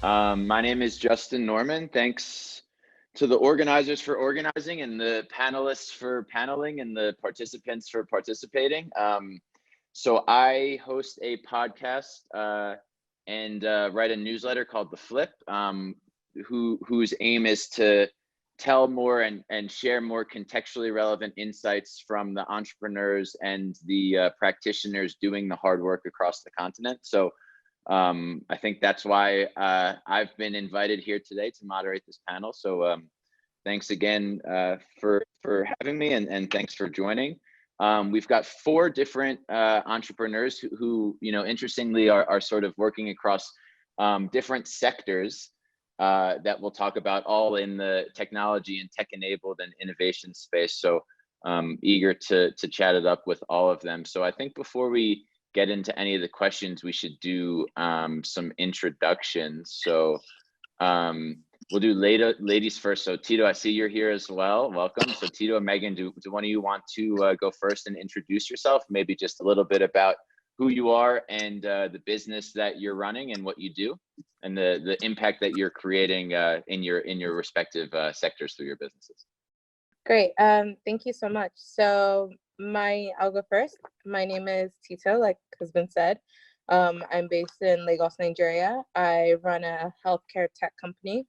My name is Justin Norman. Thanks to the organizers for organizing and the panelists for paneling and the participants for participating. So I host a podcast and write a newsletter called The Flip, whose aim is to tell more and share more contextually relevant insights from the entrepreneurs and the practitioners doing the hard work across the continent. So I think that's why I've been invited here today to moderate this panel. So thanks again for having me, and thanks for joining. We've got 4 different entrepreneurs who interestingly are sort of working across different sectors that we'll talk about, all in the technology and tech-enabled and innovation space. So eager to chat it up with all of them. So I think before we get into any of the questions, we should do some introductions. So we'll do ladies first. So Tito, I see you're here as well. Welcome. So Tito and Meghan, do one of you want to go first and introduce yourself? Maybe just a little bit about who you are and the business that you're running and what you do, and the impact that you're creating in your respective sectors through your businesses. Great. Thank you so much. So I'll go first. My name is Tito, like has been said. I'm based in Lagos, Nigeria. I run a healthcare tech company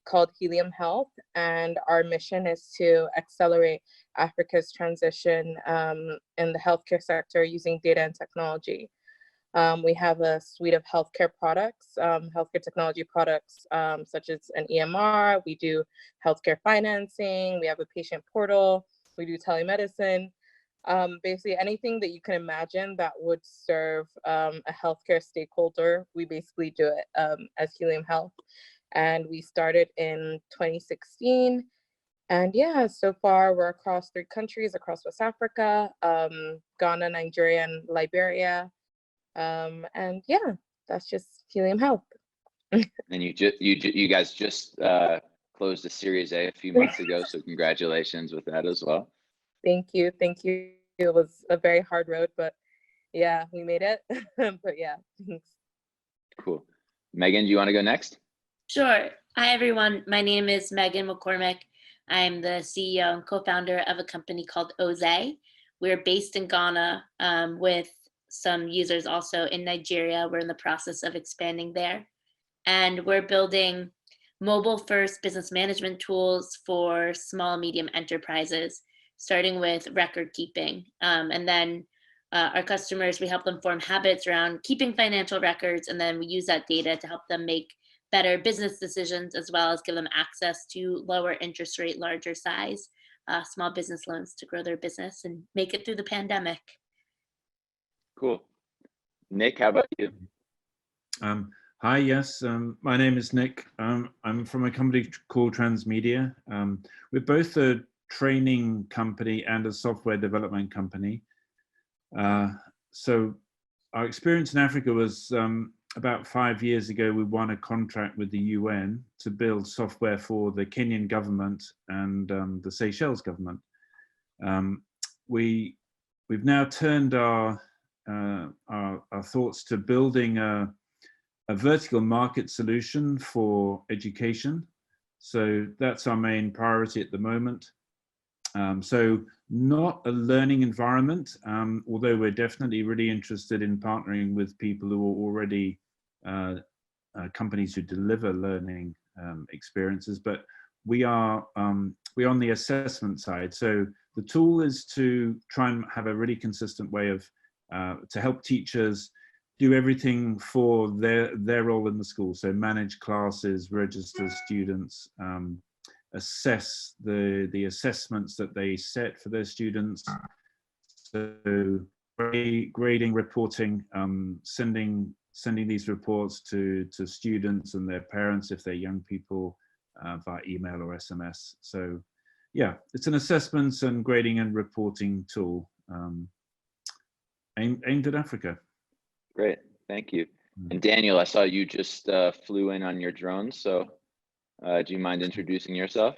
called Helium Health, and our mission is to accelerate Africa's transition in the healthcare sector using data and technology. We have a suite of healthcare products, healthcare technology products, such as an EMR. We do healthcare financing. We have a patient portal. We do telemedicine. Basically anything that you can imagine that would serve a healthcare stakeholder, we basically do it as Helium Health. And we started in 2016. And yeah, so far we're across 3 countries across West Africa, Ghana, Nigeria, and Liberia. And yeah, that's just Helium Health. And you guys just closed a Series A few months ago, so congratulations with that as well. Thank you. It was a very hard road, but yeah, we made it. But yeah, thanks. Cool. Meghan, do you want to go next? Sure. Hi, everyone. My name is Meghan McCormick. I'm the CEO and co-founder of a company called OZE. We're based in Ghana with some users also in Nigeria. We're in the process of expanding there. And we're building mobile-first business management tools for small, medium enterprises, starting with record keeping. And then our customers, we help them form habits around keeping financial records, and then we use that data to help them make better business decisions, as well as give them access to lower interest rate, larger size, small business loans to grow their business and make it through the pandemic. Cool. Nick, how about you? Hi, yes, my name is Nick. I'm from a company called Transmedia. We're both a training company and a software development company. So our experience in Africa was about 5 years ago. We won a contract with the UN to build software for the Kenyan government and the Seychelles government. We've now turned our thoughts to building a vertical market solution for education. So that's our main priority at the moment. So not a learning environment, although we're definitely really interested in partnering with people who are already companies who deliver learning experiences, but we're on the assessment side. So the tool is to try and have a really consistent way of to help teachers do everything for their role in the school. So manage classes, register students, assess the assessments that they set for their students. So grading, reporting, sending these reports to students and their parents if they're young people via email or SMS. So yeah, it's an assessments and grading and reporting tool aimed at Africa. Great, thank you. And Daniel, I saw you just flew in on your drone, so do you mind introducing yourself?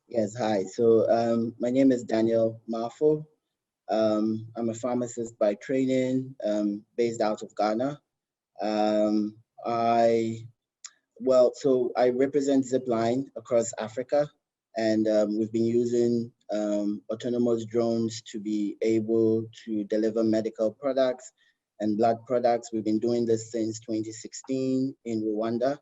Yes, hi. So my name is Daniel Mafo. I'm a pharmacist by training, based out of Ghana. I Well, so I represent Zipline across Africa, and we've been using autonomous drones to be able to deliver medical products and blood products. We've been doing this since 2016 in Rwanda.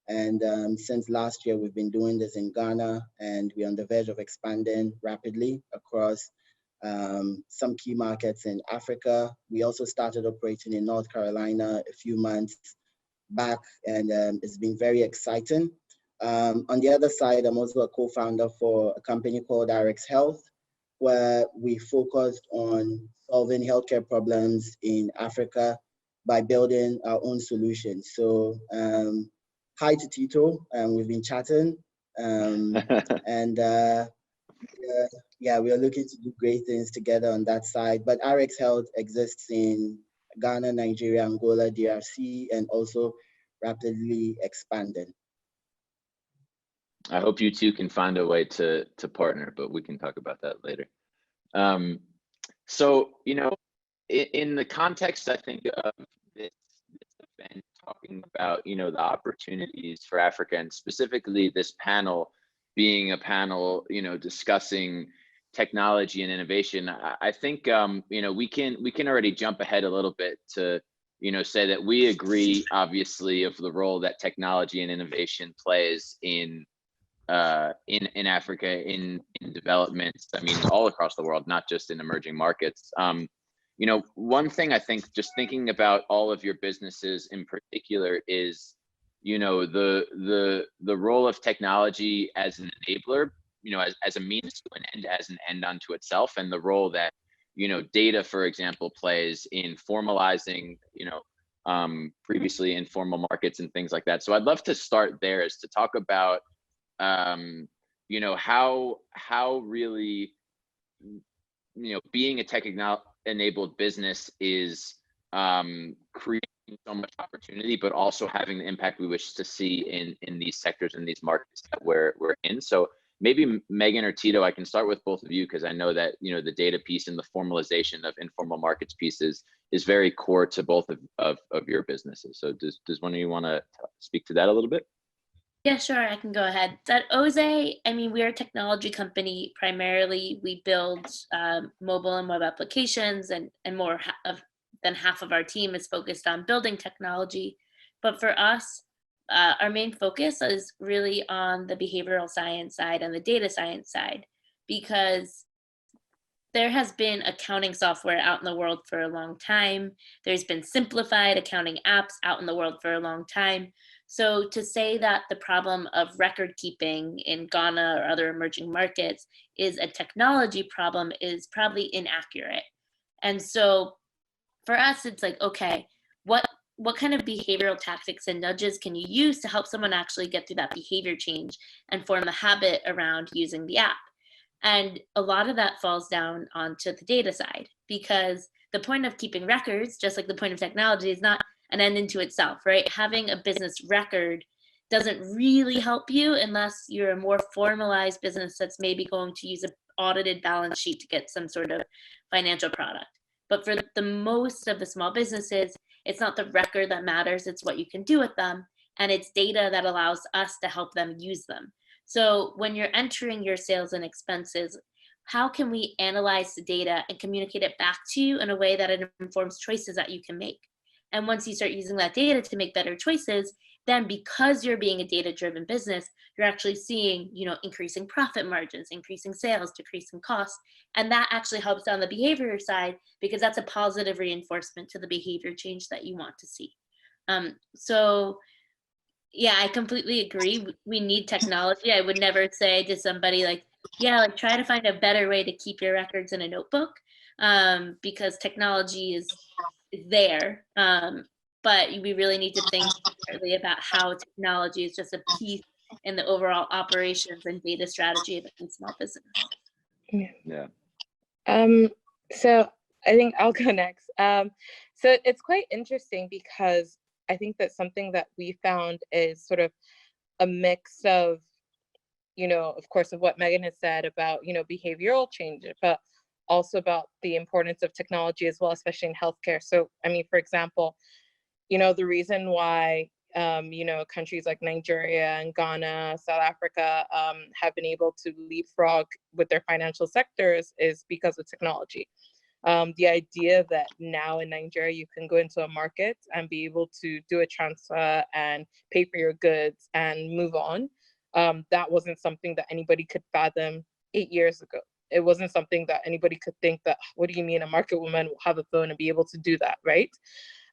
And since last year, we've been doing this in Ghana, and we're on the verge of expanding rapidly across some key markets in Africa. We also started operating in North Carolina a few months back, and it's been very exciting. On the other side, I'm also a co-founder for a company called RX Health, where we focused on solving healthcare problems in Africa by building our own solutions. So hi to Tito, we've been chatting, and yeah, we are looking to do great things together on that side. But RX Health exists in Ghana, Nigeria, Angola, DRC, and also rapidly expanding. I hope you two can find a way to partner, but we can talk about that later. So, you know, in the context, I think, of this event, talking about, you know, the opportunities for Africa, and specifically this panel being a panel, you know, discussing technology and innovation, I think, you know, we can already jump ahead a little bit to, you know, say that we agree, obviously, of the role that technology and innovation plays in Africa, in development. I mean, all across the world, not just in emerging markets. You know, one thing I think, just thinking about all of your businesses in particular, is, you know, the role of technology as an enabler, you know, as a means to an end, as an end unto itself, and the role that, you know, data, for example, plays in formalizing, you know, previously informal markets and things like that. So I'd love to start there, is to talk about, you know, how really, you know, being a tech-enabled business is creating so much opportunity, but also having the impact we wish to see in these sectors and these markets that we're in. So maybe Meghan or Tito, I can start with both of you, because I know that, you know, the data piece and the formalization of informal markets pieces is very core to both of your businesses. So does one of you want to speak to that a little bit? Yeah, sure, I can go ahead. At OZE, I mean, we're a technology company. Primarily, we build mobile and web applications, and more than half of our team is focused on building technology. But for us, our main focus is really on the behavioral science side and the data science side, because there has been accounting software out in the world for a long time. There's been simplified accounting apps out in the world for a long time. So to say that the problem of record keeping in Ghana or other emerging markets is a technology problem is probably inaccurate. And so for us, it's like, okay, what kind of behavioral tactics and nudges can you use to help someone actually get through that behavior change and form a habit around using the app? And a lot of that falls down onto the data side, because the point of keeping records, just like the point of technology, is not an end into itself, right? Having a business record doesn't really help you unless you're a more formalized business that's maybe going to use an audited balance sheet to get some sort of financial product. But for the most of the small businesses, it's not the record that matters, it's what you can do with them. And it's data that allows us to help them use them. So when you're entering your sales and expenses, how can we analyze the data and communicate it back to you in a way that it informs choices that you can make? And once you start using that data to make better choices, then because you're being a data-driven business, you're actually seeing, you know, increasing profit margins, increasing sales, decreasing costs. And that actually helps on the behavior side, because that's a positive reinforcement to the behavior change that you want to see. So yeah, I completely agree. We need technology. I would never say to somebody like, yeah, like try to find a better way to keep your records in a notebook, because technology is there. But we really need to think differently about how technology is just a piece in the overall operations and data strategy of a small business. Yeah. So I think I'll go next. So it's quite interesting, because I think that something that we found is sort of a mix of, you know, of course, of what Meghan has said about, you know, behavioral change, but also about the importance of technology as well, especially in healthcare. So, I mean, for example, you know, the reason why you know, countries like Nigeria and Ghana, South Africa have been able to leapfrog with their financial sectors is because of technology. The idea that now in Nigeria, you can go into a market and be able to do a transfer and pay for your goods and move on. That wasn't something that anybody could fathom 8 years ago. It wasn't something that anybody could think that, what do you mean a market woman will have a phone and be able to do that, right?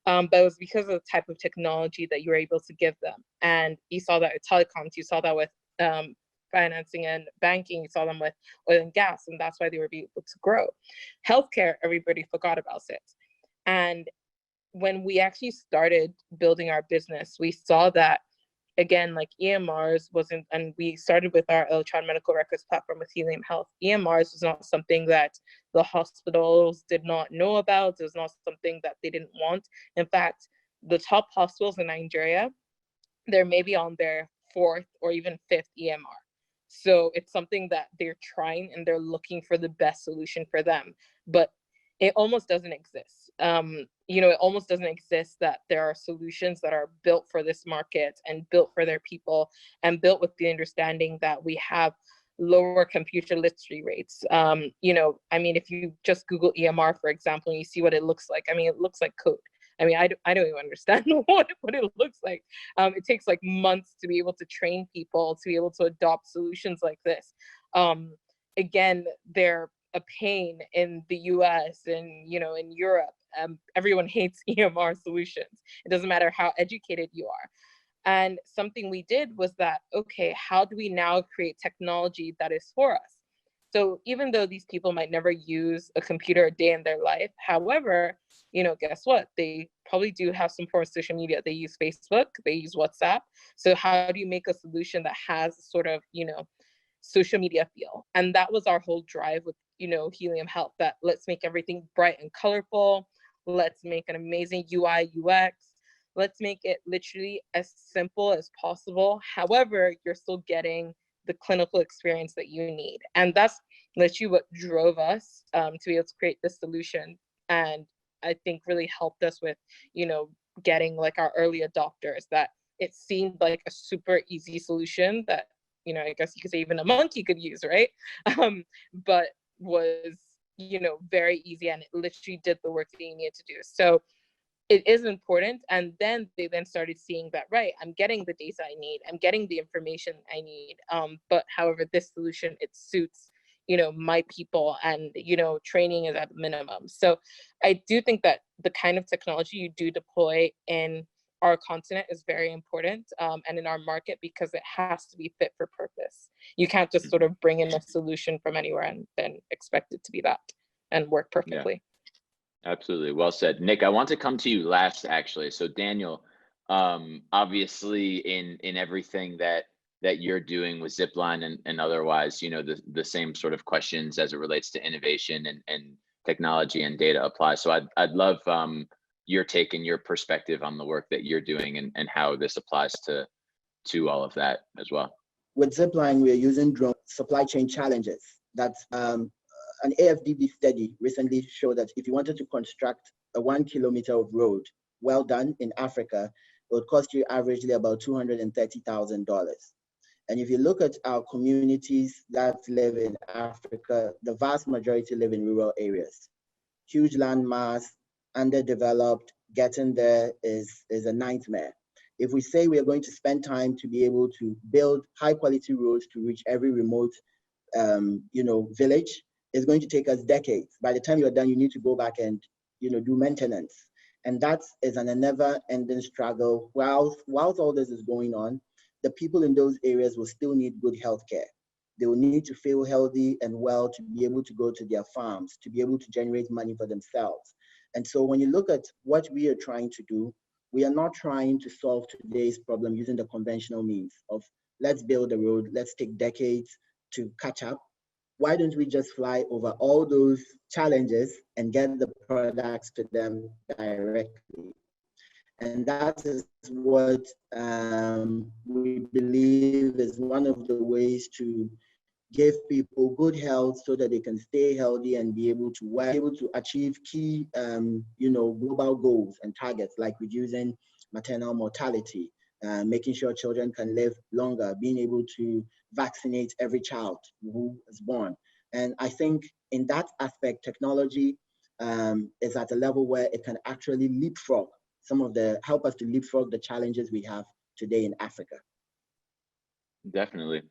But it was because of the type of technology that you were able to give them. And you saw that with telecoms, you saw that with financing and banking, you saw them with oil and gas, and that's why they were able to grow. Healthcare, everybody forgot about it. And when we actually started building our business, we saw that, again, like EMRs wasn't, and we started with our electronic medical records platform with Helium Health. EMRs was not something that the hospitals did not know about. It was not something that they didn't want. In fact, the top hospitals in Nigeria, they're maybe on their 4th or even 5th EMR. So it's something that they're trying and they're looking for the best solution for them, but it almost doesn't exist. You know, it almost doesn't exist that there are solutions that are built for this market and built for their people and built with the understanding that we have lower computer literacy rates. You know, I mean, if you just Google EMR, for example, and you see what it looks like, I mean, it looks like code. I mean, I don't even understand what it looks like. It takes like months to be able to train people to be able to adopt solutions like this. Again, they're a pain in the US and, you know, in Europe. Everyone hates EMR solutions. It doesn't matter how educated you are. And something we did was that, okay, how do we now create technology that is for us? So even though these people might never use a computer a day in their life, however, you know, guess what? They probably do have some form of social media. They use Facebook, they use WhatsApp. So how do you make a solution that has sort of, you know, social media feel? And that was our whole drive with, you know, Helium Health, that let's make everything bright and colorful. Let's make an amazing UI, UX. Let's make it literally as simple as possible. However, you're still getting the clinical experience that you need. And that's literally what drove us to be able to create this solution. And I think really helped us with, you know, getting like our early adopters, that it seemed like a super easy solution that, you know, I guess you could say even a monkey could use, right? But was, you know, very easy, and it literally did the work that you needed to do. So it is important. And then they then started seeing that, right, I'm getting the data I need, I'm getting the information I need. But however, this solution, it suits, you know, my people, and, you know, training is at minimum. So I do think that the kind of technology you do deploy in our continent is very important, and in our market, because it has to be fit for purpose. You can't just sort of bring in a solution from anywhere and then expect it to be that and work perfectly. Yeah. Absolutely. Well said. Nick, I want to come to you last, actually. So Daniel, obviously in everything that you're doing with Zipline and otherwise, you know, the same sort of questions as it relates to innovation and technology and data apply. So I'd love your take and your perspective on the work that you're doing and how this applies to all of that as well. With Zipline, we're using drone supply chain challenges. That's an AFDB study recently showed that if you wanted to construct a 1 kilometer of road well done in Africa, it would cost you averagely about $230,000. And if you look at our communities that live in Africa, the vast majority live in rural areas. Huge land mass, underdeveloped, getting there is a nightmare. If we say we are going to spend time to be able to build high quality roads to reach every remote you know, village, it's going to take us decades. By the time you're done, you need to go back and, you know, do maintenance. And that is a never-ending struggle. Whilst all this is going on, the people in those areas will still need good healthcare. They will need to feel healthy and well to be able to go to their farms, to be able to generate money for themselves. And so when you look at what we are trying to do, we are not trying to solve today's problem using the conventional means of let's build a road, let's take decades to catch up. Why don't we just fly over all those challenges and get the products to them directly? And that is what we believe is one of the ways to give people good health so that they can stay healthy and be able to achieve key you know, global goals and targets like reducing maternal mortality, making sure children can live longer, being able to vaccinate every child who is born. And I think in that aspect, technology is at a level where it can actually leapfrog help us to leapfrog the challenges we have today in Africa. Definitely.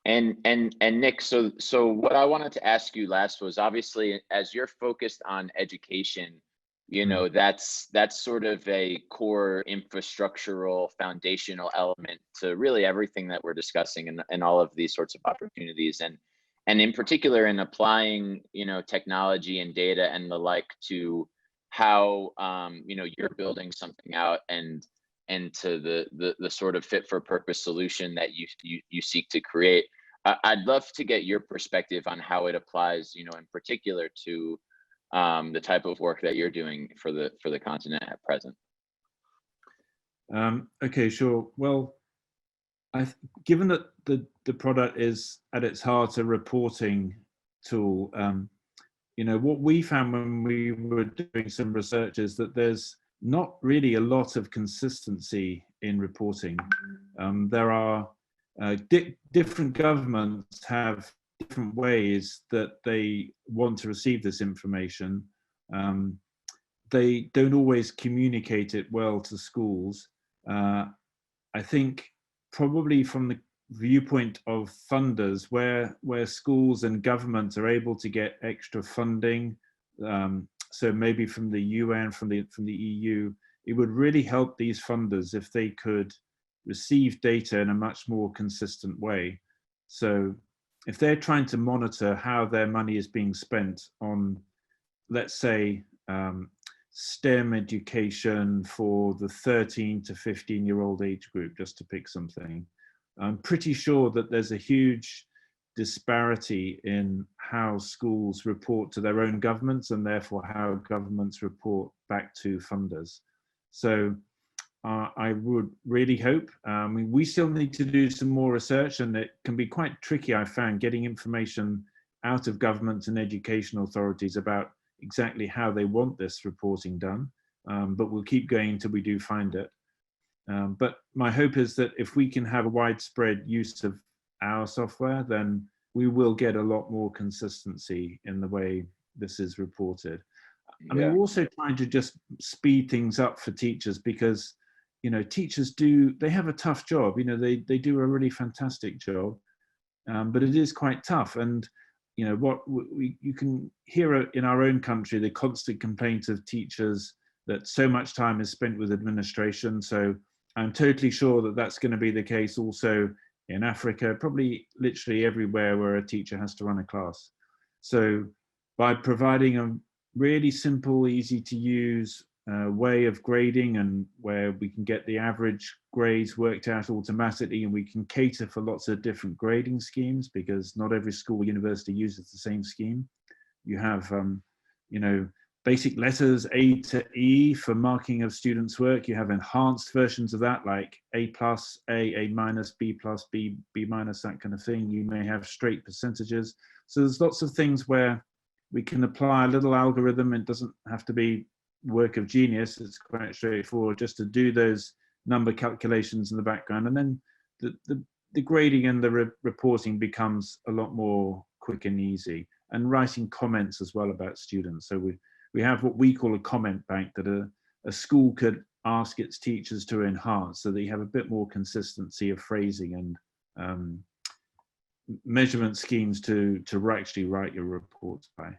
And Nick, so what I wanted to ask you last was, obviously, as you're focused on education, you know, that's sort of a core infrastructural foundational element to really everything that we're discussing and all of these sorts of opportunities. And in particular, in applying, you know, technology and data and the like to how, you know, you're building something out and to the sort of fit for purpose solution that you seek to create. I'd love to get your perspective on how it applies, you know, in particular to the type of work that you're doing for the continent at present. Okay, sure. Well, given that the product is at its heart a reporting tool, you know, what we found when we were doing some research is that there's not really a lot of consistency in reporting. There are different governments have different ways that they want to receive this information. They don't always communicate it well to schools. I think probably from the viewpoint of funders, where schools and governments are able to get extra funding, so maybe from the UN, from the EU, it would really help these funders if they could receive data in a much more consistent way. So if they're trying to monitor how their money is being spent on, let's say, STEM education for the 13 to 15-year-old age group, just to pick something, I'm pretty sure that there's a huge disparity in how schools report to their own governments and therefore how governments report back to funders. So I would really hope, we still need to do some more research, and it can be quite tricky, I found, getting information out of governments and educational authorities about exactly how they want this reporting done, but we'll keep going until we do find it. But my hope is that if we can have a widespread use of our software, then we will get a lot more consistency in the way this is reported. I mean, we're also trying to just speed things up for teachers because, you know, teachers they have a tough job. You know, they do a really fantastic job, but it is quite tough. And, you know, what you can hear in our own country, the constant complaint of teachers that so much time is spent with administration. So I'm totally sure that that's going to be the case also in Africa, probably literally everywhere where a teacher has to run a class. So by providing a really simple, easy to use way of grading, and where we can get the average grades worked out automatically, and we can cater for lots of different grading schemes because not every school or university uses the same scheme. You have, you know, basic letters A to E for marking of students' work. You have enhanced versions of that, like A+, A minus, B+, B minus, that kind of thing. You may have straight percentages. So there's lots of things where we can apply a little algorithm. It doesn't have to be work of genius. It's quite straightforward just to do those number calculations in the background. And then the grading and the reporting becomes a lot more quick and easy. And writing comments as well about students. So we have what we call a comment bank that a school could ask its teachers to enhance, so that you have a bit more consistency of phrasing and measurement schemes to actually write your reports by.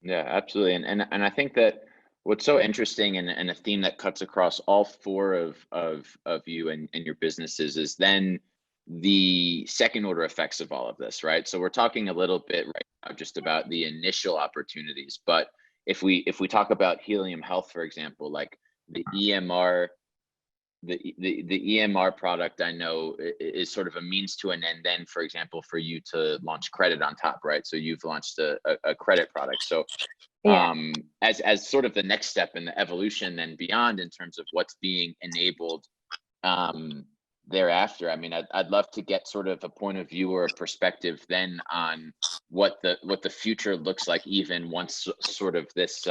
Yeah, absolutely. And I think that what's so interesting and a theme that cuts across all four of you and your businesses is then the second order effects of all of this, right? So we're talking a little bit right now just about the initial opportunities, but if we talk about Helium Health, for example, like the EMR, the EMR product, I know is sort of a means to an end then, for example, for you to launch credit on top, right? So you've launched a credit product. So as sort of the next step in the evolution then beyond in terms of what's being enabled thereafter, I mean, I'd love to get sort of a point of view or a perspective then on what the future looks like, even once sort of this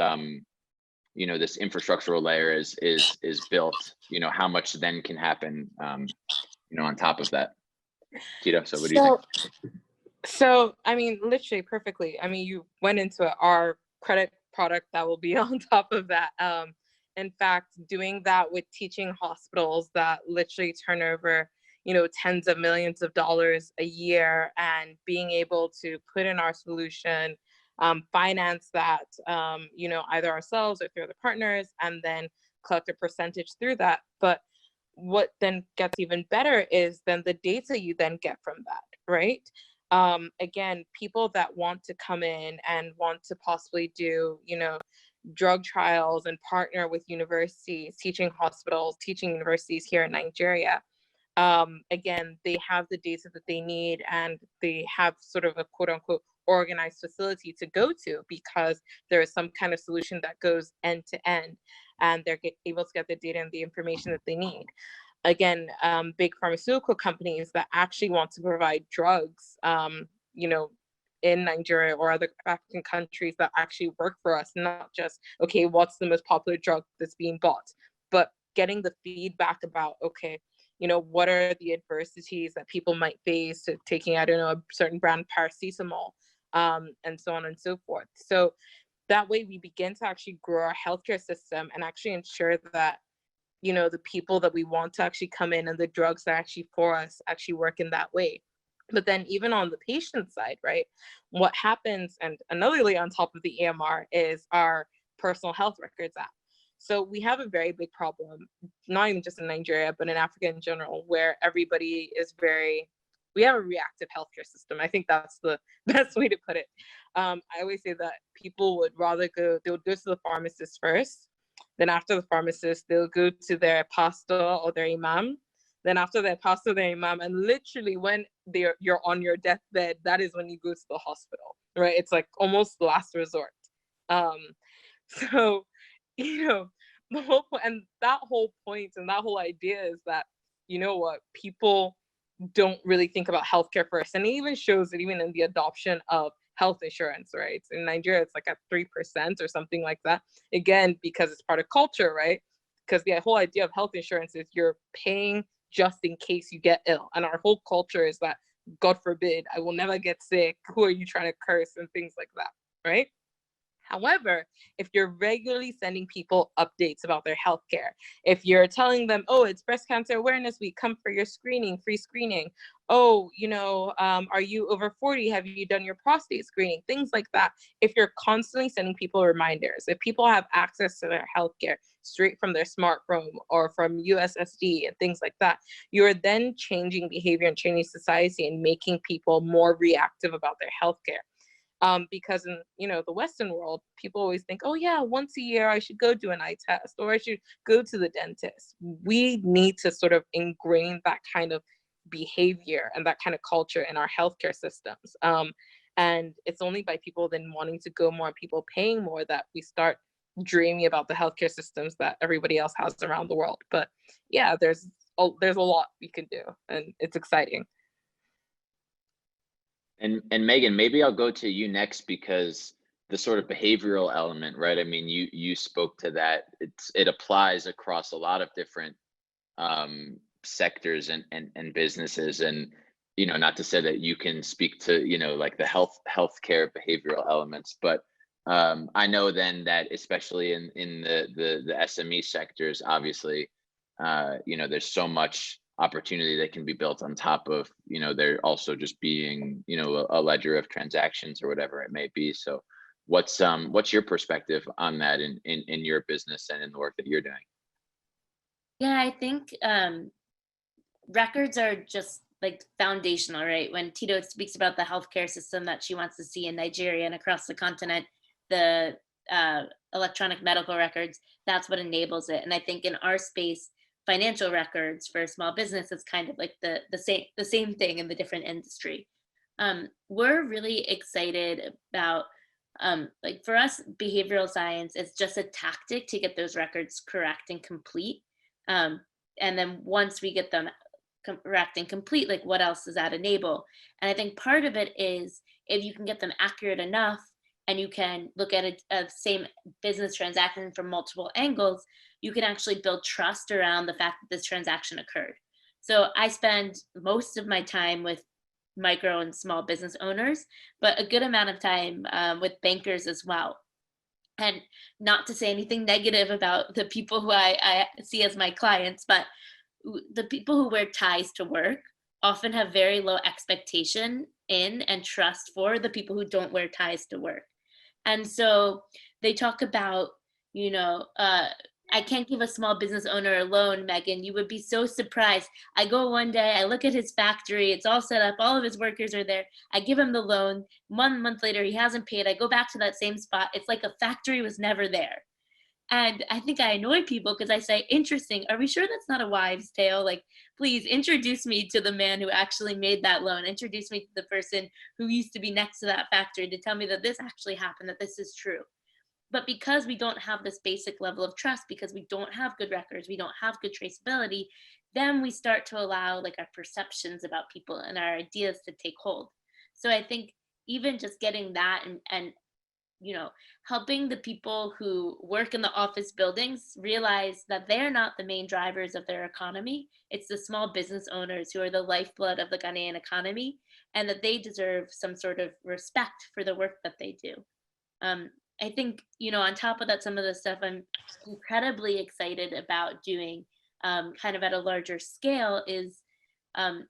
you know, this infrastructural layer is built, you know, how much then can happen, you know, on top of that. Tito, so what do you think? So, I mean, literally perfectly. I mean, you went into it. Our credit product that will be on top of that. In fact, doing that with teaching hospitals that literally turn over, you know, tens of millions of dollars a year, and being able to put in our solution, finance that, you know, either ourselves or through other partners, and then collect a percentage through that. But what then gets even better is then the data you then get from that, right? Again, people that want to come in and want to possibly do, you know, drug trials and partner with universities, teaching hospitals, teaching universities here in Nigeria. Again, they have the data that they need, and they have sort of a quote unquote organized facility to go to, because there is some kind of solution that goes end to end, and they're able to get the data and the information that they need. Again, big pharmaceutical companies that actually want to provide drugs, you know, in Nigeria or other African countries that actually work for us, not just, okay, what's the most popular drug that's being bought, but getting the feedback about, okay, you know, what are the adversities that people might face to taking, I don't know, a certain brand paracetamol, and so on and so forth. So that way we begin to actually grow our healthcare system and actually ensure that, you know, the people that we want to actually come in and the drugs that are actually for us actually work in that way. But then even on the patient side, right, what happens, and another layer on top of the EMR is our personal health records app. So we have a very big problem, not even just in Nigeria, but in Africa in general, where everybody is we have a reactive healthcare system. I think that's the best way to put it. I always say that people would rather they would go to the pharmacist first. Then after the pharmacist, they'll go to their pastor or their imam. Then after their pastor, their imam, and literally when you're on your deathbed, that is when you go to the hospital, right? It's like almost last resort. So, you know, the whole point, and that whole point and that whole idea is that, you know what, people don't really think about healthcare first. And it even shows it even in the adoption of health insurance, right? In Nigeria, it's like at 3% or something like that. Again, because it's part of culture, right? Because the whole idea of health insurance is you're paying just in case you get ill. And our whole culture is that, God forbid, I will never get sick. Who are you trying to curse? And things like that, right? However, if you're regularly sending people updates about their healthcare, if you're telling them, oh, it's Breast Cancer Awareness Week, come for your screening, free screening. Oh, you know, are you over 40? Have you done your prostate screening? Things like that. If you're constantly sending people reminders, if people have access to their healthcare straight from their smartphone or from USSD and things like that, you're then changing behavior and changing society and making people more reactive about their healthcare. Because in, you know, the Western world, people always think, oh yeah, once a year I should go do an eye test or I should go to the dentist. We need to sort of ingrain that kind of behavior and that kind of culture in our healthcare systems. And it's only by people then wanting to go more and people paying more that we start dreaming about the healthcare systems that everybody else has around the world. But yeah, there's a lot we can do, and it's exciting. And Meghan, maybe I'll go to you next, because the sort of behavioral element, right? I mean, you spoke to that. It applies across a lot of different sectors and businesses, and you know, not to say that you can speak to, you know, like the healthcare behavioral elements, but I know then that especially in the SME sectors, obviously, you know, there's so much opportunity that can be built on top of, you know, there also just being, you know, a ledger of transactions or whatever it may be. So what's your perspective on that in your business and in the work that you're doing? Yeah, I think records are just like foundational, right? When Tito speaks about the healthcare system that she wants to see in Nigeria and across the continent, the electronic medical records, that's what enables it. And I think in our space, financial records for a small business is kind of like the same thing in the different industry. We're really excited about, like for us, behavioral science is just a tactic to get those records correct and complete. And then once we get them correct and complete, like what else does that enable? And I think part of it is if you can get them accurate enough, and you can look at a same business transaction from multiple angles, you can actually build trust around the fact that this transaction occurred. So I spend most of my time with micro and small business owners, but a good amount of time with bankers as well. And not to say anything negative about the people who I see as my clients, but the people who wear ties to work often have very low expectation in and trust for the people who don't wear ties to work. And so they talk about, you know, I can't give a small business owner a loan, Meghan. You would be so surprised. I go one day, I look at his factory, it's all set up, all of his workers are there. I give him the loan. 1 month later, he hasn't paid. I go back to that same spot. It's like a factory was never there. And I think I annoy people because I say, interesting, are we sure that's not a wives' tale? Like, please introduce me to the man who actually made that loan. Introduce me to the person who used to be next to that factory to tell me that this actually happened, that this is true. But because we don't have this basic level of trust, because we don't have good records, we don't have good traceability, then we start to allow like our perceptions about people and our ideas to take hold. So I think even just getting that and you know, helping the people who work in the office buildings realize that they're not the main drivers of their economy. It's the small business owners who are the lifeblood of the Ghanaian economy, and that they deserve some sort of respect for the work that they do. I think, you know, on top of that, some of the stuff I'm incredibly excited about doing kind of at a larger scale is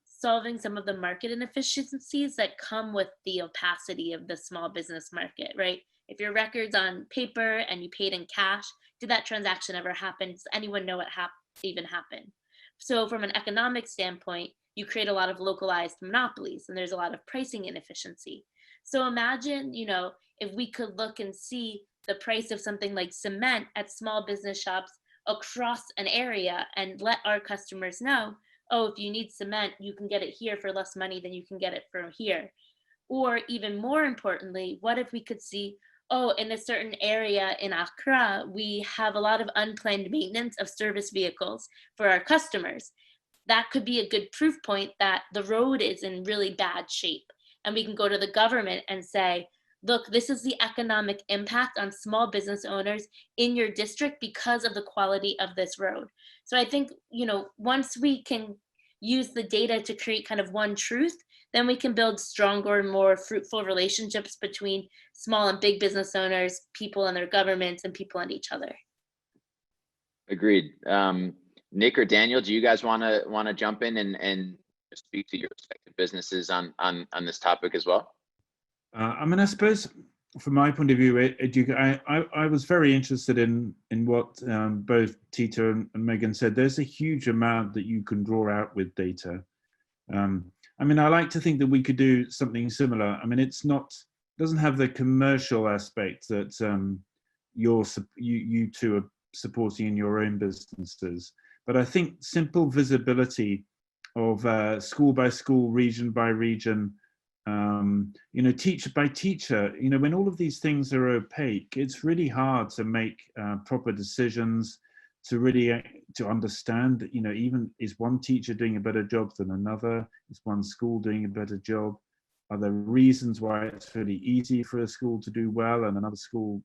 solving some of the market inefficiencies that come with the opacity of the small business market, right? If your record's on paper and you paid in cash, did that transaction ever happen? Does anyone know what even happened? So from an economic standpoint, you create a lot of localized monopolies and there's a lot of pricing inefficiency. So imagine, you know, if we could look and see the price of something like cement at small business shops across an area and let our customers know, oh, if you need cement, you can get it here for less money than you can get it from here. Or even more importantly, what if we could see, oh, in a certain area in Accra, we have a lot of unplanned maintenance of service vehicles for our customers. That could be a good proof point that the road is in really bad shape. And we can go to the government and say, look, this is the economic impact on small business owners in your district because of the quality of this road. So I think, you know, once we can use the data to create kind of one truth, then we can build stronger and more fruitful relationships between small and big business owners, people and their governments, and people and each other. Agreed. Nick or Daniel, do you guys want to jump in and speak to your respective businesses on this topic as well? I mean, I suppose from my point of view, I was very interested in what both Tito and Meghan said. There's a huge amount that you can draw out with data. I mean, I like to think that we could do something similar. I mean, it doesn't have the commercial aspect that you two are supporting in your own businesses. But I think simple visibility of school by school, region by region, you know, teacher by teacher, you know, when all of these things are opaque, it's really hard to make proper decisions, to understand, you know, even is one teacher doing a better job than another? Is one school doing a better job? Are there reasons why it's really easy for a school to do well and another school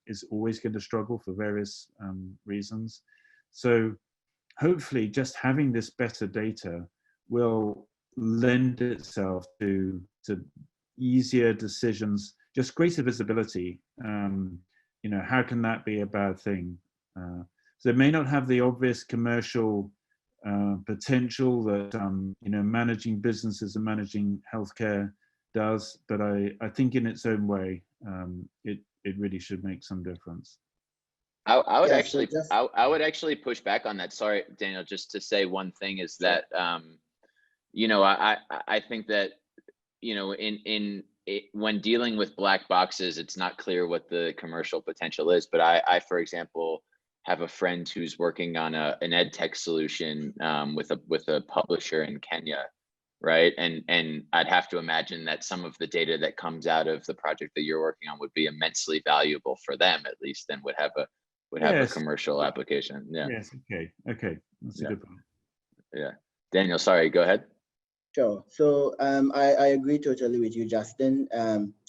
is always going to struggle for various reasons? So hopefully just having this better data will lend itself to easier decisions, just greater visibility. You know, how can that be a bad thing? So it may not have the obvious commercial potential that you know, managing businesses and managing healthcare does, but I think in its own way, it really should make some difference. I would actually push back on that. Sorry, Daniel, just to say one thing is that you know, I think that, you know, when dealing with black boxes, it's not clear what the commercial potential is. But I for example, have a friend who's working on an ed tech solution with a publisher in Kenya, right? And I'd have to imagine that some of the data that comes out of the project that you're working on would be immensely valuable for them, at least, and would have a commercial application. Yeah. Yes. Okay. That's a good point. Yeah. Daniel, sorry. Go ahead. Sure. So I agree totally with you, Justin.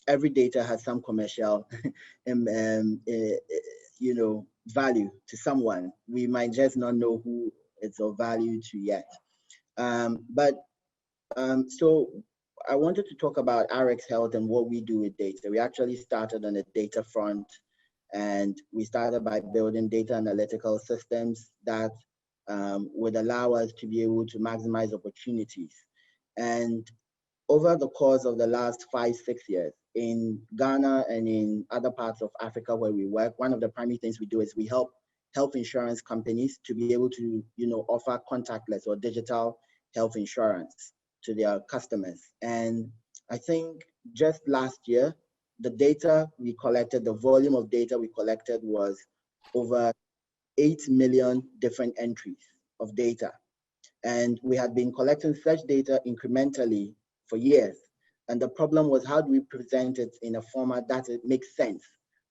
every data has some commercial value to someone. We might just not know who it's of value to yet. So I wanted to talk about RX Health and what we do with data. We actually started on the data front, and we started by building data analytical systems that would allow us to be able to maximize opportunities. And over the course of the last 5-6 years in Ghana and in other parts of Africa where we work, one of the primary things we do is we help health insurance companies to be able to, offer contactless or digital health insurance to their customers. And I think just last year, the data we collected, the volume of data we collected was over 8 million different entries of data. And we had been collecting such data incrementally for years. And the problem was, how do we present it in a format that it makes sense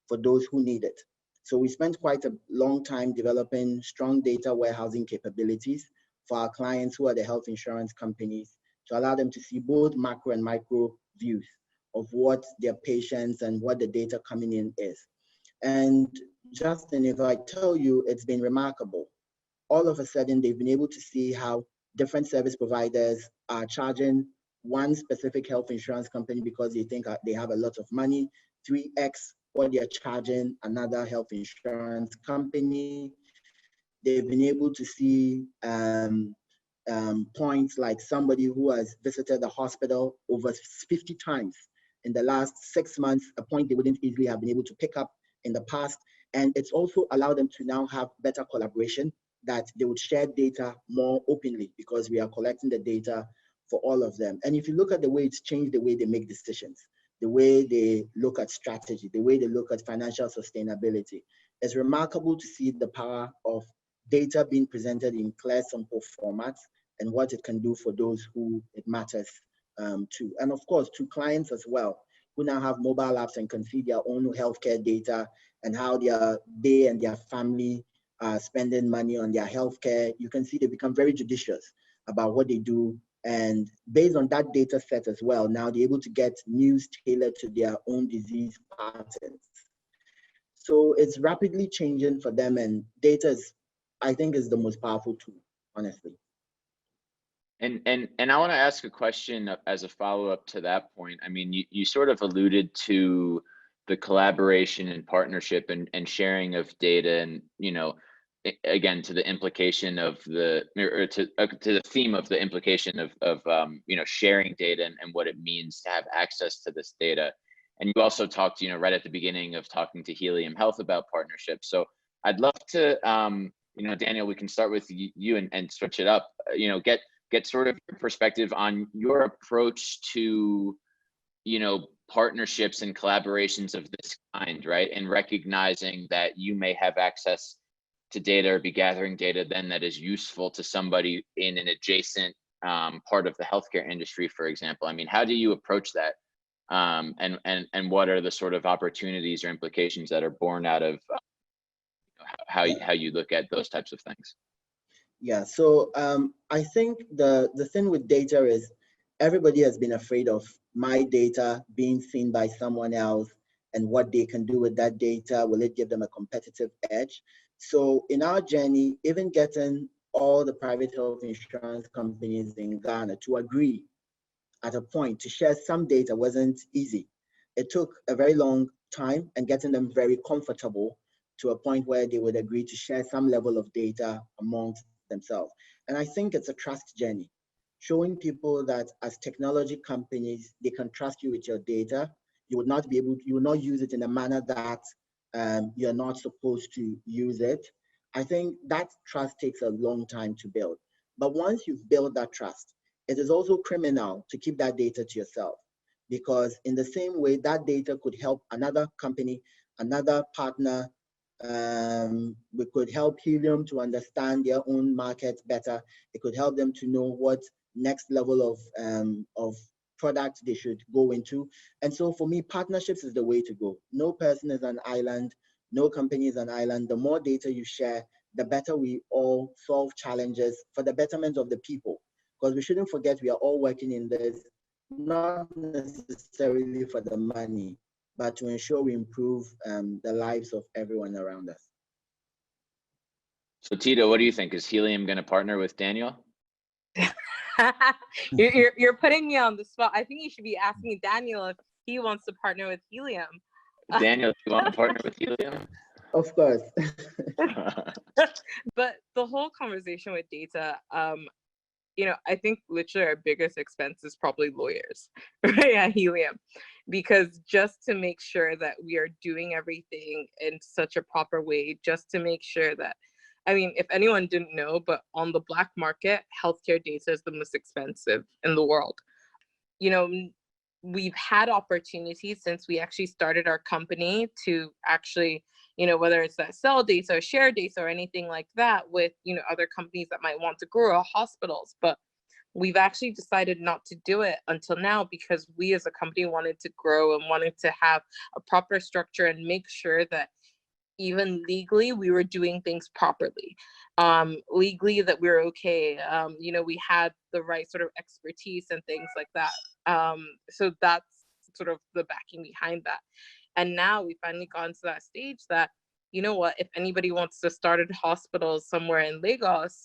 for those who need it? So we spent quite a long time developing strong data warehousing capabilities for our clients who are the health insurance companies to allow them to see both macro and micro views of what their patients and what the data coming in is. And Justin, if I tell you, it's been remarkable. All of a sudden, they've been able to see how different service providers are charging one specific health insurance company because they think they have a lot of money, 3x what they're charging another health insurance company. They've been able to see points like somebody who has visited the hospital over 50 times in the last 6 months, a point they wouldn't easily have been able to pick up in the past. And it's also allowed them to now have better collaboration, that they would share data more openly because we are collecting the data for all of them. And if you look at the way it's changed the way they make decisions, the way they look at strategy, the way they look at financial sustainability, it's remarkable to see the power of data being presented in clear, simple formats and what it can do for those who it matters to. And of course, to clients as well, who now have mobile apps and can see their own healthcare data and how they and their family are spending money on their healthcare. You can see they become very judicious about what they do. And based on that data set as well, now they're able to get news tailored to their own disease patterns. So it's rapidly changing for them, and data is, I think, is the most powerful tool, honestly. And I want to ask a question as a follow-up to that point. I mean, you sort of alluded to the collaboration and partnership and sharing of data, and again, to the implication of to the theme of the implication of sharing data and what it means to have access to this data. And you also talked, right at the beginning of talking to Helium Health about partnerships. So I'd love to, Daniel, we can start with you and switch it up. Get sort of your perspective on your approach to, partnerships and collaborations of this kind, right? And recognizing that you may have access to data or be gathering data then that is useful to somebody in an adjacent part of the healthcare industry, for example. I mean, how do you approach that? And what are the sort of opportunities or implications that are born out of how you look at those types of things? Yeah, so I think the thing with data is everybody has been afraid of my data being seen by someone else and what they can do with that data. Will it give them a competitive edge? So in our journey, even getting all the private health insurance companies in Ghana to agree at a point to share some data wasn't easy. It took a very long time and getting them very comfortable to a point where they would agree to share some level of data amongst themselves. And I think it's a trust journey, showing people that as technology companies, they can trust you with your data. You will not use it in a manner that you're not supposed to use it. I think that trust takes a long time to build. But once you've built that trust, it is also criminal to keep that data to yourself, because in the same way that data could help another company, another partner. We could help Helium to understand their own market better. It could help them to know what next level of product they should go into. And so for me, partnerships is the way to go. No person is an island. No company is an island. The more data you share, the better we all solve challenges for the betterment of the people. Because we shouldn't forget we are all working in this not necessarily for the money, but to ensure we improve the lives of everyone around us. So Tito, what do you think? Is Helium going to partner with Daniel? You're putting me on the spot. I think you should be asking Daniel if he wants to partner with Helium. Daniel, do you want to partner with Helium? Of course. But the whole conversation with data, I think literally our biggest expense is probably lawyers, right, at Helium, because just to make sure that we are doing everything in such a proper way, just to make sure that, if anyone didn't know, but on the black market, healthcare data is the most expensive in the world. We've had opportunities since we actually started our company to actually, whether it's that sell data or share data or anything like that with, other companies that might want to grow, or hospitals. But we've actually decided not to do it until now because we as a company wanted to grow and wanted to have a proper structure and make sure that even legally we were doing things properly, legally that we were okay, we had the right sort of expertise and things like that. So that's sort of the backing behind that. And now we finally gotten to that stage that, if anybody wants to start a hospital somewhere in Lagos,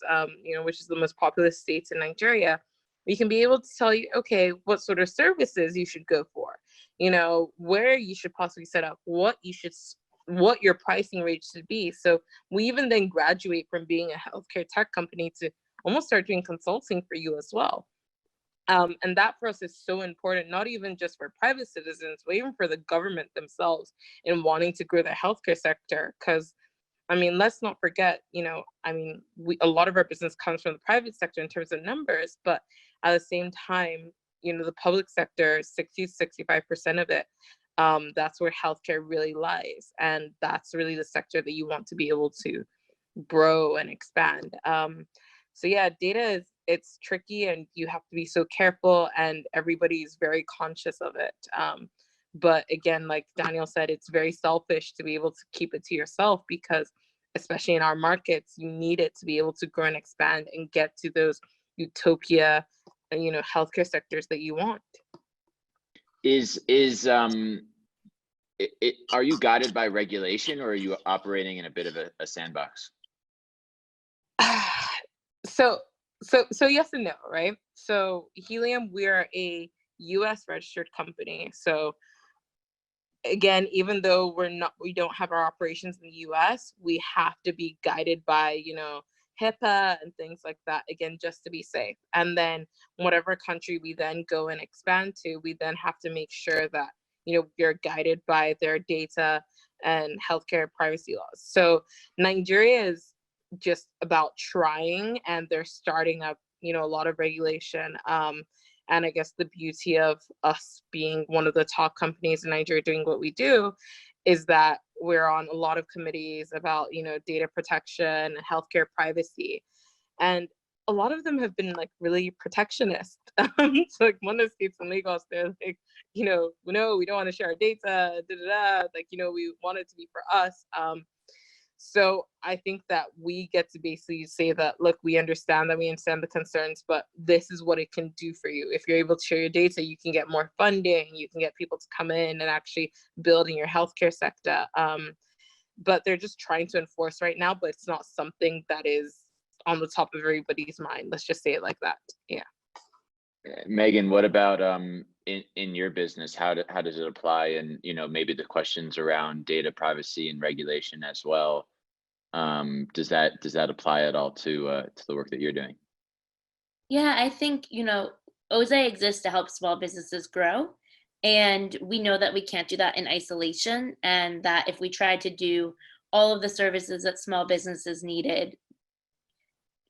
which is the most populous state in Nigeria, we can be able to tell you, okay, what sort of services you should go for, where you should possibly set up, what your pricing rate should be. So we even then graduate from being a healthcare tech company to almost start doing consulting for you as well. And that for us is so important, not even just for private citizens, but even for the government themselves in wanting to grow the healthcare sector. Because, let's not forget, a lot of our business comes from the private sector in terms of numbers, but at the same time, the public sector, 60-65% of it, that's where healthcare really lies. And that's really the sector that you want to be able to grow and expand. So yeah, data it's tricky and you have to be so careful and everybody's very conscious of it. But again, like Daniel said, it's very selfish to be able to keep it to yourself because especially in our markets, you need it to be able to grow and expand and get to those utopia, healthcare sectors that you want. Are you guided by regulation or are you operating in a bit of a sandbox? So yes and no, right? So Helium, we're a US registered company. So again, even though we don't have our operations in the US, we have to be guided by, HIPAA and things like that, again, just to be safe. And then whatever country we then go and expand to, we then have to make sure that, we're guided by their data and healthcare privacy laws. So Nigeria is just about trying and they're starting up, a lot of regulation. And I guess the beauty of us being one of the top companies in Nigeria doing what we do is that we're on a lot of committees about, data protection, healthcare privacy. And a lot of them have been like really protectionist. So like one of the states in Lagos, they're like, no, we don't want to share our data, like, we want it to be for us. So I think that we get to basically say that, look, we understand the concerns, but this is what it can do for you. If you're able to share your data, you can get more funding, you can get people to come in and actually build in your healthcare sector. But they're just trying to enforce right now, but it's not something that is on the top of everybody's mind. Let's just say it like that. Yeah. Meghan, what about in your business? How does it apply? And maybe the questions around data privacy and regulation as well. Does that apply at all to the work that you're doing? Yeah, I think OZE exists to help small businesses grow, and we know that we can't do that in isolation, and that if we tried to do all of the services that small businesses needed,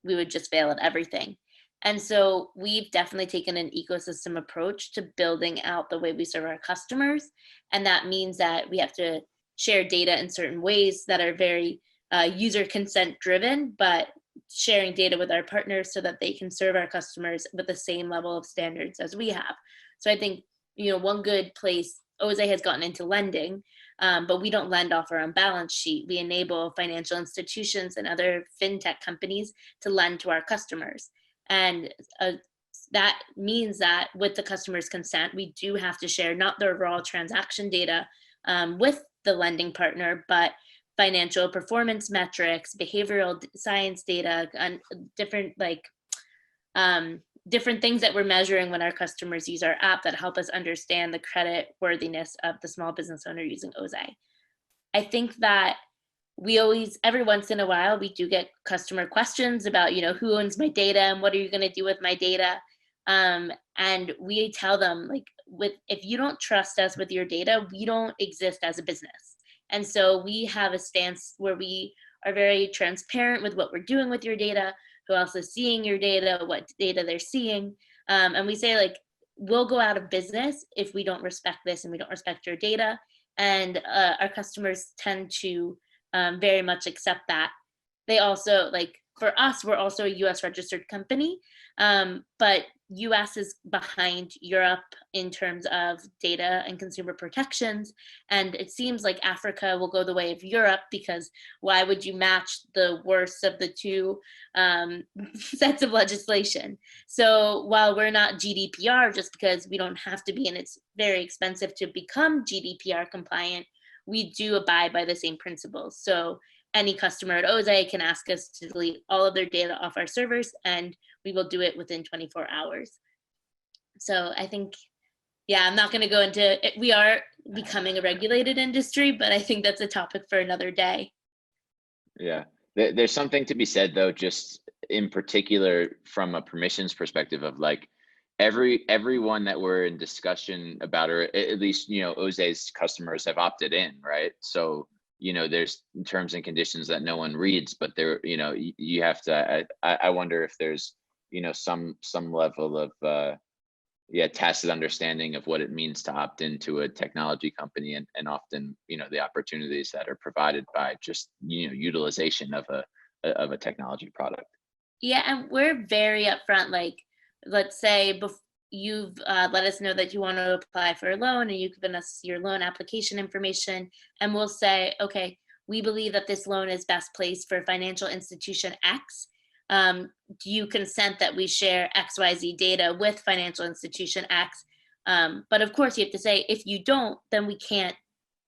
we would just fail at everything. And so we've definitely taken an ecosystem approach to building out the way we serve our customers. And that means that we have to share data in certain ways that are very user consent driven, but sharing data with our partners so that they can serve our customers with the same level of standards as we have. So I think, one good place, OZE has gotten into lending, but we don't lend off our own balance sheet. We enable financial institutions and other fintech companies to lend to our customers. And that means that with the customer's consent, we do have to share not the overall transaction data with the lending partner, but financial performance metrics, behavioral science data, and different different things that we're measuring when our customers use our app that help us understand the credit worthiness of the small business owner using OZE. I think that we always, every once in a while, we do get customer questions about, you know, who owns my data and what are you going to do with my data? And we tell them, like, if you don't trust us with your data, we don't exist as a business. And so we have a stance where we are very transparent with what we're doing with your data, who else is seeing your data, what data they're seeing. And we say, like, we'll go out of business if we don't respect this and we don't respect your data. And our customers tend to very much accept that. They also, like, for us, we're also a US registered company, but US is behind Europe in terms of data and consumer protections. And it seems like Africa will go the way of Europe, because why would you match the worst of the two sets of legislation? So while we're not GDPR, just because we don't have to be, and it's very expensive to become GDPR compliant, we do abide by the same principles. So any customer at OZE can ask us to delete all of their data off our servers, and we will do it within 24 hours. So I think, yeah, I'm not going to go into it. We are becoming a regulated industry, but I think that's a topic for another day. Yeah, there's something to be said, though, just in particular from a permissions perspective of, like, everyone that we're in discussion about, or at least, you know, OZE's customers have opted in, right? So, you know, there's terms and conditions that no one reads, but there, you know, you have to, I wonder if there's, you know, some level of, yeah, tacit understanding of what it means to opt into a technology company, and often, you know, the opportunities that are provided by just, you know, utilization of a technology product. Yeah, and we're very upfront. Like, let's say you've let us know that you want to apply for a loan, and you've given us your loan application information, and we'll say, okay, we believe that this loan is best placed for financial institution X. Do you consent that we share XYZ data with financial institution X? But of course, you have to say, if you don't, then we can't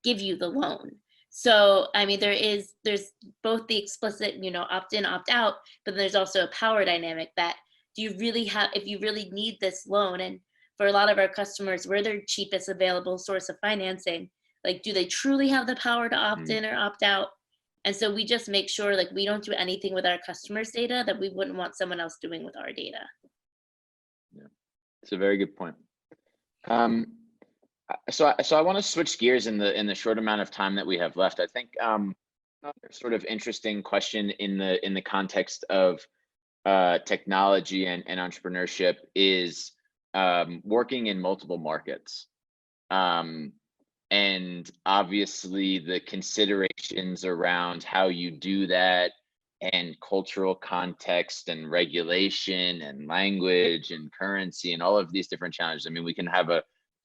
give you the loan. So, I mean, there's both the explicit, you know, opt in, opt out, but there's also a power dynamic that, do you really have, if you really need this loan, and for a lot of our customers, we're their cheapest available source of financing, like, do they truly have the power to opt in or opt out? And so we just make sure, like, we don't do anything with our customers' data that we wouldn't want someone else doing with our data. Yeah, it's a very good point. So I want to switch gears in the short amount of time that we have left. I think another sort of interesting question in the context of technology and entrepreneurship is working in multiple markets. And obviously the considerations around how you do that, and cultural context and regulation and language and currency and all of these different challenges. I mean, we can have a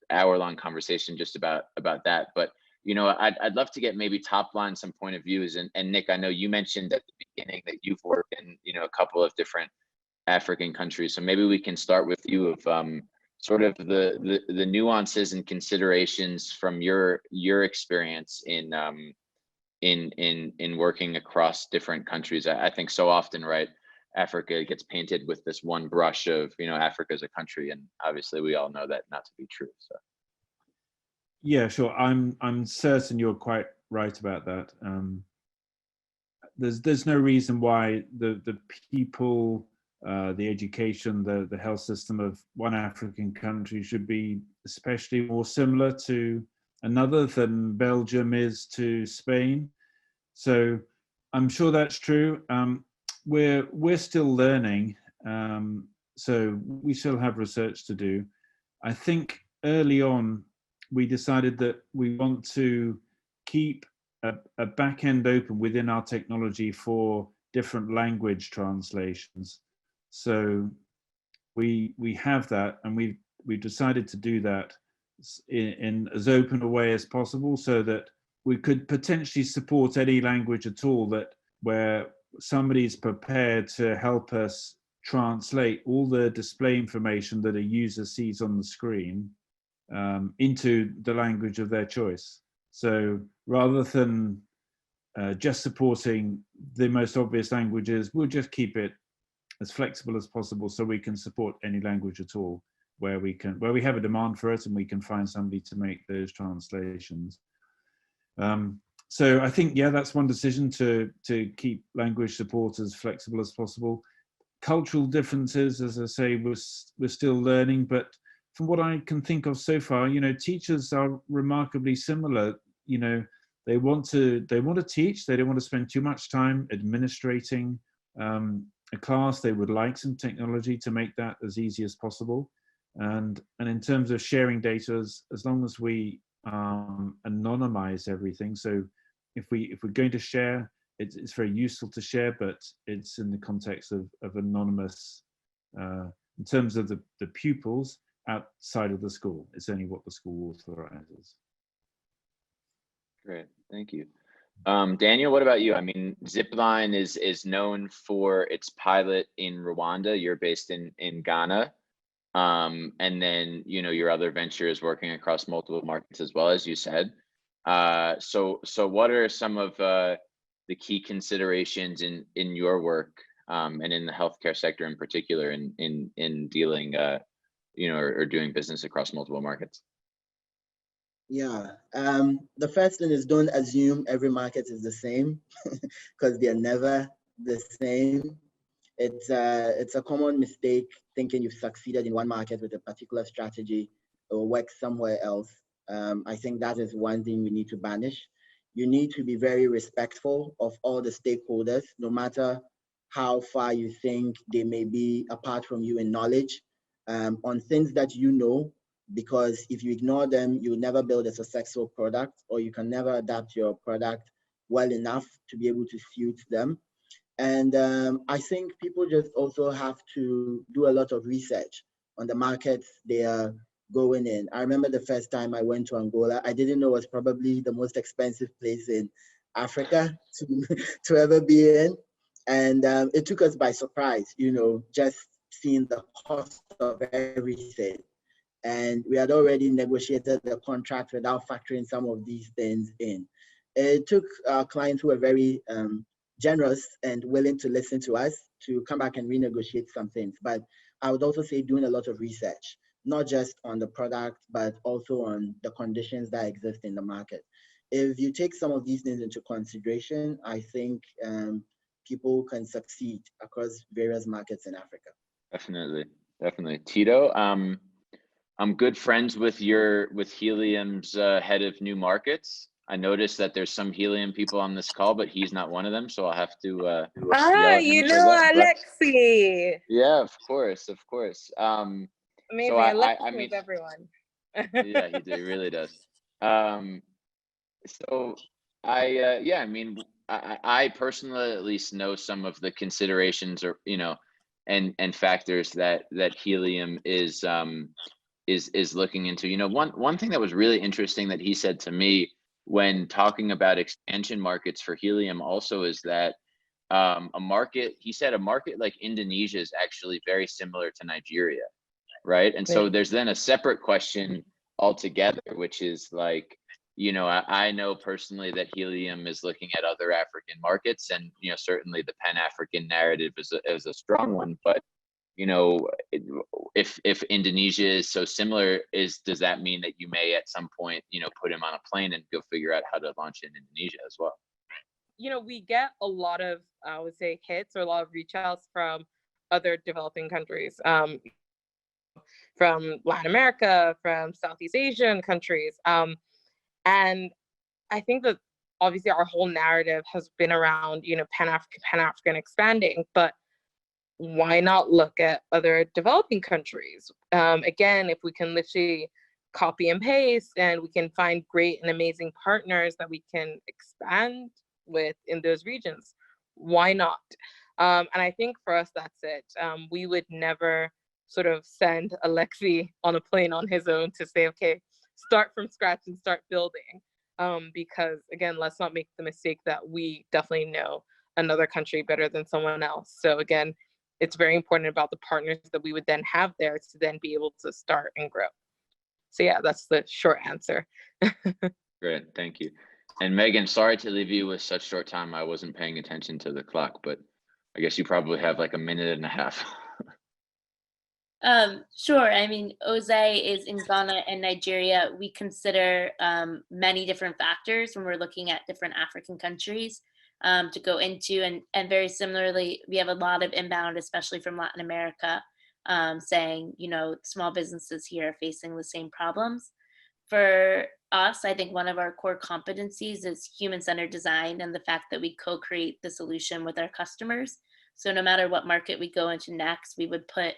hour-long conversation just about that, but, you know, I'd love to get maybe top line some point of views. And Nick, I know you mentioned at the beginning that you've worked in, you know, a couple of different African countries. So maybe we can start with you of sort of the nuances and considerations from your experience in working across different countries. I think so often, right, Africa gets painted with this one brush of, you know, Africa as a country, and obviously we all know that not to be true. So yeah, sure, I'm certain you're quite right about that. There's no reason why the people, the education, the health system of one African country should be especially more similar to another than Belgium is to Spain. So I'm sure that's true. We're still learning, so we still have research to do. I think early on we decided that we want to keep a back end open within our technology for different language translations. So we have that, and we've decided to do that in as open a way as possible, so that we could potentially support any language at all that where somebody's prepared to help us translate all the display information that a user sees on the screen into the language of their choice. So rather than just supporting the most obvious languages, we'll just keep it as flexible as possible so we can support any language at all where we have a demand for it and we can find somebody to make those translations. So I think, yeah, that's one decision, to keep language support as flexible as possible. Cultural differences, as I say, we're still learning, but from what I can think of so far, you know, teachers are remarkably similar. You know, they want to teach. They don't want to spend too much time administrating a class. They would like some technology to make that as easy as possible. And in terms of sharing data, as long as we anonymize everything. So if we're going to share, it's very useful to share, but it's in the context of anonymous. In terms of the pupils outside of the school, it's only what the school authorizes. Great, thank you. Daniel, what about you? I mean, Zipline is known for its pilot in Rwanda. You're based in Ghana. And then, you know, your other venture is working across multiple markets as well, as you said. So what are some of the key considerations in your work and in the healthcare sector in particular in dealing, you know, or doing business across multiple markets? Yeah, the first thing is, don't assume every market is the same because they're never the same. It's a common mistake thinking you've succeeded in one market with a particular strategy or work somewhere else. I think that is one thing we need to banish. You need to be very respectful of all the stakeholders, no matter how far you think they may be apart from you in knowledge, on things that you know, because if you ignore them, you'll never build a successful product, or you can never adapt your product well enough to be able to suit them. And I think people just also have to do a lot of research on the markets they are going in. I remember the first time I went to Angola, I didn't know it was probably the most expensive place in Africa to ever be in. And it took us by surprise, you know, just seeing the cost of everything. And we had already negotiated the contract without factoring some of these things in. It took our clients who were very generous and willing to listen to us to come back and renegotiate some things. But I would also say doing a lot of research, not just on the product, but also on the conditions that exist in the market. If you take some of these things into consideration, I think people can succeed across various markets in Africa. Definitely, definitely. Tito, I'm good friends with Helium's head of new markets. I noticed that there's some Helium people on this call, but he's not one of them, so I'll have to yell at him you for know that. Alexi. Yeah, of course, of course. Amazing. So Alexi I mean, knows everyone. yeah, he really does. So yeah, I mean, I personally at least know some of the considerations, or you know, and factors that Helium is looking into. You know, one thing that was really interesting that he said to me when talking about expansion markets for Helium also is that he said a market like Indonesia is actually very similar to Nigeria, right? And so there's then a separate question altogether, which is like, you know, I know personally that Helium is looking at other African markets, and you know, certainly the Pan-African narrative is a strong one, but you know, if Indonesia is so similar, does that mean that you may at some point, you know, put him on a plane and go figure out how to launch in Indonesia as well? You know, we get a lot of, I would say, hits or a lot of reach outs from other developing countries, from Latin America, from Southeast Asian countries. And I think that obviously our whole narrative has been around, you know, Pan-African expanding, but why not look at other developing countries? Again, if we can literally copy and paste and we can find great and amazing partners that we can expand with in those regions, why not? And I think for us, that's it. We would never sort of send Alexi on a plane on his own to say, okay, start from scratch and start building. Because again, let's not make the mistake that we definitely know another country better than someone else. So again, it's very important about the partners that we would then have there to then be able to start and grow. So yeah, that's the short answer. Great, thank you. And Megan, sorry to leave you with such short time. I wasn't paying attention to the clock, but I guess you probably have like a minute and a half. Sure. I mean, OZE is in Ghana and Nigeria. We consider many different factors when we're looking at different African countries to go into. And very similarly, we have a lot of inbound, especially from Latin America, saying, you know, small businesses here are facing the same problems. For us, I think one of our core competencies is human-centered design and the fact that we co-create the solution with our customers. So no matter what market we go into next, we would put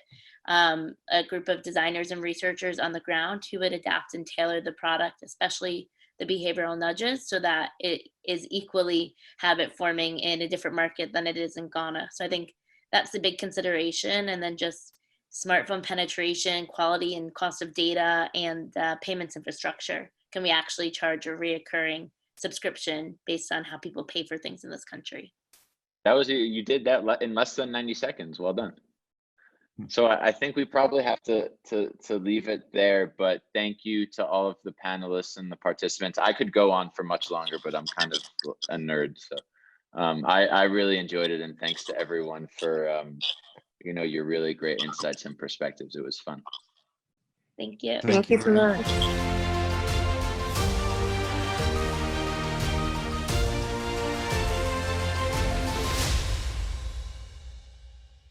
a group of designers and researchers on the ground who would adapt and tailor the product, especially the behavioral nudges, so that it is equally habit forming in a different market than it is in Ghana. So I think that's the big consideration. And then just smartphone penetration, quality and cost of data, and payments infrastructure. Can we actually charge a reoccurring subscription based on how people pay for things in this country? That was, you did that in less than 90 seconds. Well done. So I think we probably have to leave it there, but thank you to all of the panelists and the participants. I could go on for much longer, but I'm kind of a nerd. So I really enjoyed it, and thanks to everyone for you know, your really great insights and perspectives. It was fun. Thank you. Thank you so much.